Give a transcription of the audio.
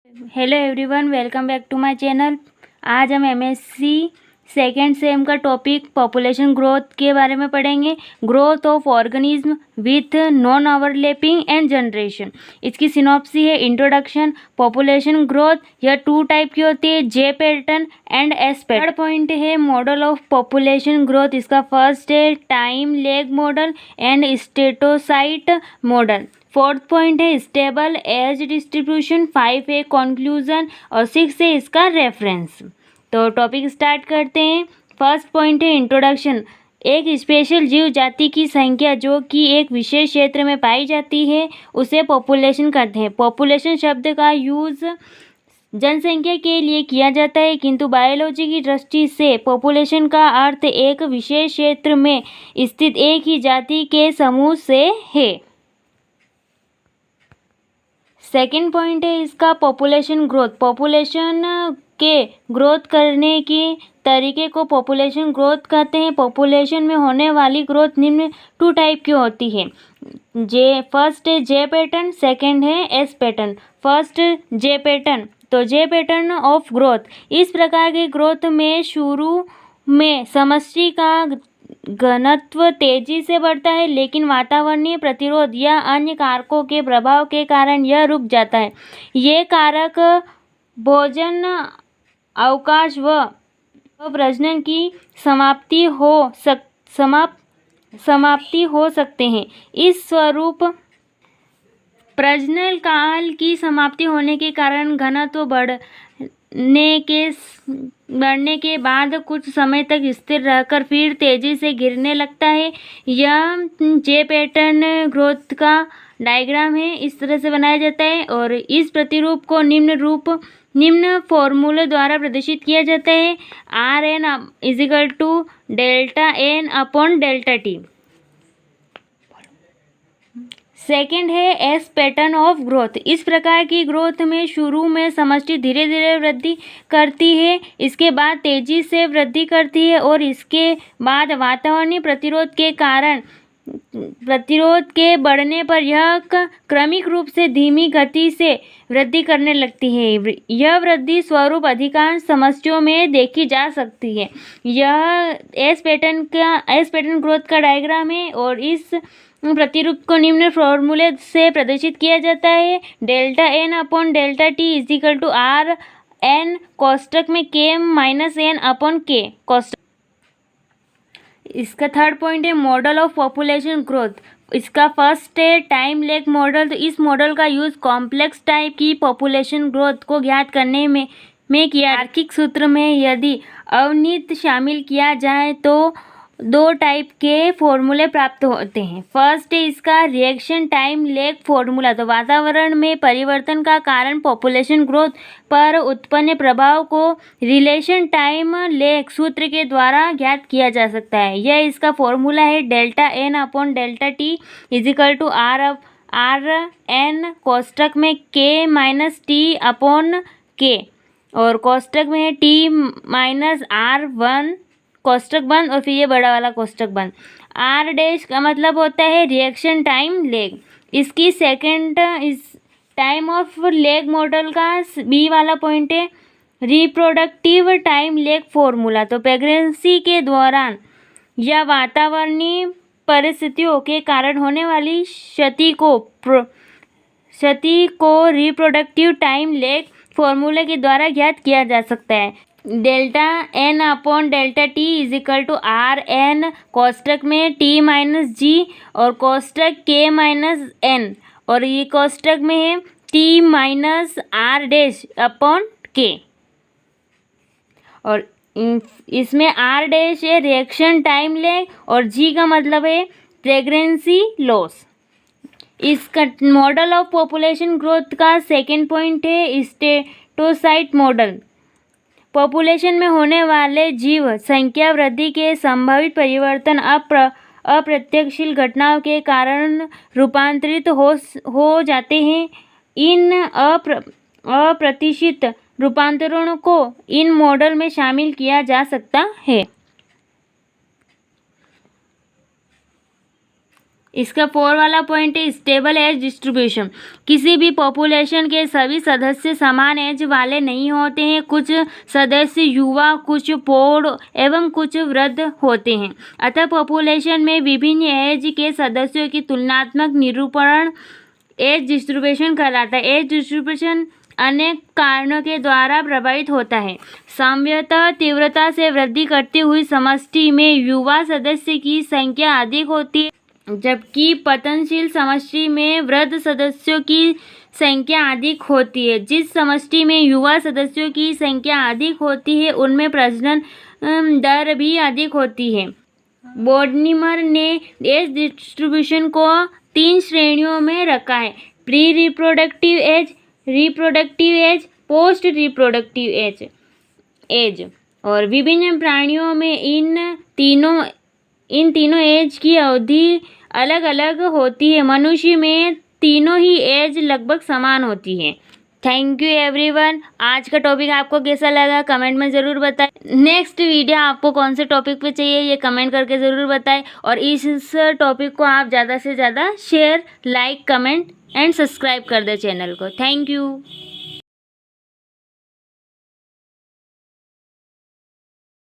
Hello everyone, welcome back to my channel. आज हम MSc second sem का topic population growth के बारे में पढ़ेंगे। Growth of organism with non overlapping and generation. इसकी सिनॉप्सी है इंट्रोडक्शन। पॉपुलेशन ग्रोथ यह टू टाइप की होती है, J pattern and S pattern. Third point है मॉडल ऑफ पॉपुलेशन ग्रोथ। इसका फर्स्ट है time lag model and statocyte model. Fourth point है स्टेबल एज डिस्ट्रीब्यूशन। 5 है कंक्लूजन और 6 है इसका रेफरेंस। तो टॉपिक स्टार्ट करते हैं। फर्स्ट पॉइंट है इंट्रोडक्शन। एक स्पेशल जीव जाति की संख्या जो कि एक विशेष क्षेत्र में पाई जाती है उसे पॉपुलेशन कहते हैं। पॉपुलेशन शब्द का यूज जनसंख्या के लिए किया जाता है, किंतु बायोलॉजी की दृष्टि से पॉपुलेशन का अर्थ एक विशेष क्षेत्र में स्थित एक ही जाति के समूह से है। सेकेंड पॉइंट है इसका पॉपुलेशन ग्रोथ। पॉपुलेशन के ग्रोथ करने के तरीके को पॉपुलेशन ग्रोथ कहते हैं। पॉपुलेशन में होने वाली ग्रोथ निम्न टू टाइप की होती है। फर्स्ट है जे पैटर्न, सेकेंड है एस पैटर्न। फर्स्ट जे पैटर्न, तो जे पैटर्न ऑफ ग्रोथ। इस प्रकार की ग्रोथ में शुरू में समष्टि का घनत्व तेजी से बढ़ता है, लेकिन वातावरणीय प्रतिरोध या अन्य कारकों के प्रभाव के कारण यह रुक जाता है। ये कारक भोजन, अवकाश व प्रजनन की समाप्ति हो सकते हैं। इस स्वरूप प्रजनन काल की समाप्ति होने के कारण घनत्व बढ़ने के बाद कुछ समय तक स्थिर रहकर फिर तेजी से गिरने लगता है। यह जे पैटर्न ग्रोथ का डायग्राम है, इस तरह से बनाया जाता है और इस प्रतिरूप को निम्न फॉर्मूले द्वारा प्रदर्शित किया जाता है। Rn = delta N upon delta T. Second है एस पैटर्न ऑफ ग्रोथ। इस प्रकार की ग्रोथ में शुरू में समष्टि धीरे धीरे वृद्धि करती है, इसके बाद तेजी से वृद्धि करती है और इसके बाद वातावरणीय प्रतिरोध के बढ़ने पर यह क्रमिक रूप से धीमी गति से वृद्धि करने लगती है। यह वृद्धि स्वरूप अधिकांश समष्टियों में देखी जा सकती है। यह एस पैटर्न ग्रोथ का डायग्राम है और इस प्रतिरूप को निम्न फॉर्मूले से प्रदर्शित किया जाता है। Delta N upon delta T equal to R N कोष्टक में K minus N upon K कोष्टक। इसका थर्ड पॉइंट है मॉडल ऑफ पॉपुलेशन ग्रोथ। इसका फर्स्ट है टाइम लैग मॉडल। तो इस मॉडल का यूज कॉम्प्लेक्स टाइप की पॉपुलेशन ग्रोथ को ज्ञात करने में किया। तार्किक सूत्र में यदि अवनित शामिल किया जाए तो दो टाइप के फॉर्मूले प्राप्त होते हैं। फर्स्ट है इसका रिएक्शन टाइम लैग फॉर्मूला। तो वातावरण में परिवर्तन का कारण पॉपुलेशन ग्रोथ पर उत्पन्न प्रभाव को रिलेशन टाइम लैग सूत्र के द्वारा ज्ञात किया जा सकता है। यह इसका फॉर्मूला है delta N upon delta T equal to R N कोष्टक में K minus T upon K और कोष्टक में है टी माइनस आर वन कोष्टक बंद और फिर ये बड़ा वाला कोष्टक बंद। आर डैश का मतलब होता है रिएक्शन टाइम लैग। इसकी सेकंड इस टाइम ऑफ लैग मॉडल का बी वाला पॉइंट है रिप्रोडक्टिव टाइम लैग फॉर्मूला। तो प्रेगनेंसी के दौरान या वातावरणीय परिस्थितियों के कारण होने वाली क्षति को रिप्रोडक्टिव टाइम लैग फॉर्मूले के द्वारा ज्ञात किया जा सकता है। Delta N upon delta T equal to R N कोष्टक में टी माइनस जी और कोष्टक के माइनस एन और ये कोष्टक में है T minus R dash upon K और इसमें आर डैश है रिएक्शन टाइम लैग और जी का मतलब है प्रेगनेंसी लॉस। इसका मॉडल ऑफ पॉपुलेशन ग्रोथ का सेकेंड पॉइंट है स्टेटोसाइट मॉडल। पॉपुलेशन में होने वाले जीव संख्या वृद्धि के संभावित परिवर्तन अप्रत्यक्षशील घटनाओं के कारण रूपांतरित हो जाते हैं। इन अप्रत्याशित रूपांतरणों को इन मॉडल में शामिल किया जा सकता है। इसका 4 वाला पॉइंट है स्टेबल एज डिस्ट्रीब्यूशन। किसी भी पॉपुलेशन के सभी सदस्य समान एज वाले नहीं होते हैं। कुछ सदस्य युवा, कुछ प्रौढ़ एवं कुछ वृद्ध होते हैं। अतः पॉपुलेशन में विभिन्न एज के सदस्यों की तुलनात्मक निरूपण एज डिस्ट्रीब्यूशन कहलाता है। एज डिस्ट्रीब्यूशन अनेक कारणों के द्वारा प्रभावित होता है। साम्यतः तीव्रता से वृद्धि करती हुई समष्टि में युवा सदस्य की संख्या अधिक होती है, जबकि पतनशील समष्टि में वृद्ध सदस्यों की संख्या अधिक होती है। जिस समष्टि में युवा सदस्यों की संख्या अधिक होती है उनमें प्रजनन दर भी अधिक होती है। बोर्डनिमर ने एज डिस्ट्रीब्यूशन को 3 श्रेणियों में रखा है: pre reproductive age, reproductive age, post reproductive age. और विभिन्न प्राणियों में इन तीनों एज की अवधि अलग अलग होती है। मनुष्य में तीनों ही एज लगभग समान होती है। Thank you everyone. आज का टॉपिक आपको कैसा लगा कमेंट में ज़रूर बताएं। नेक्स्ट वीडियो आपको कौन से टॉपिक पे चाहिए ये कमेंट करके ज़रूर बताएं। और इस टॉपिक को आप ज़्यादा से ज़्यादा share, like, comment and subscribe कर दें चैनल को। Thank you.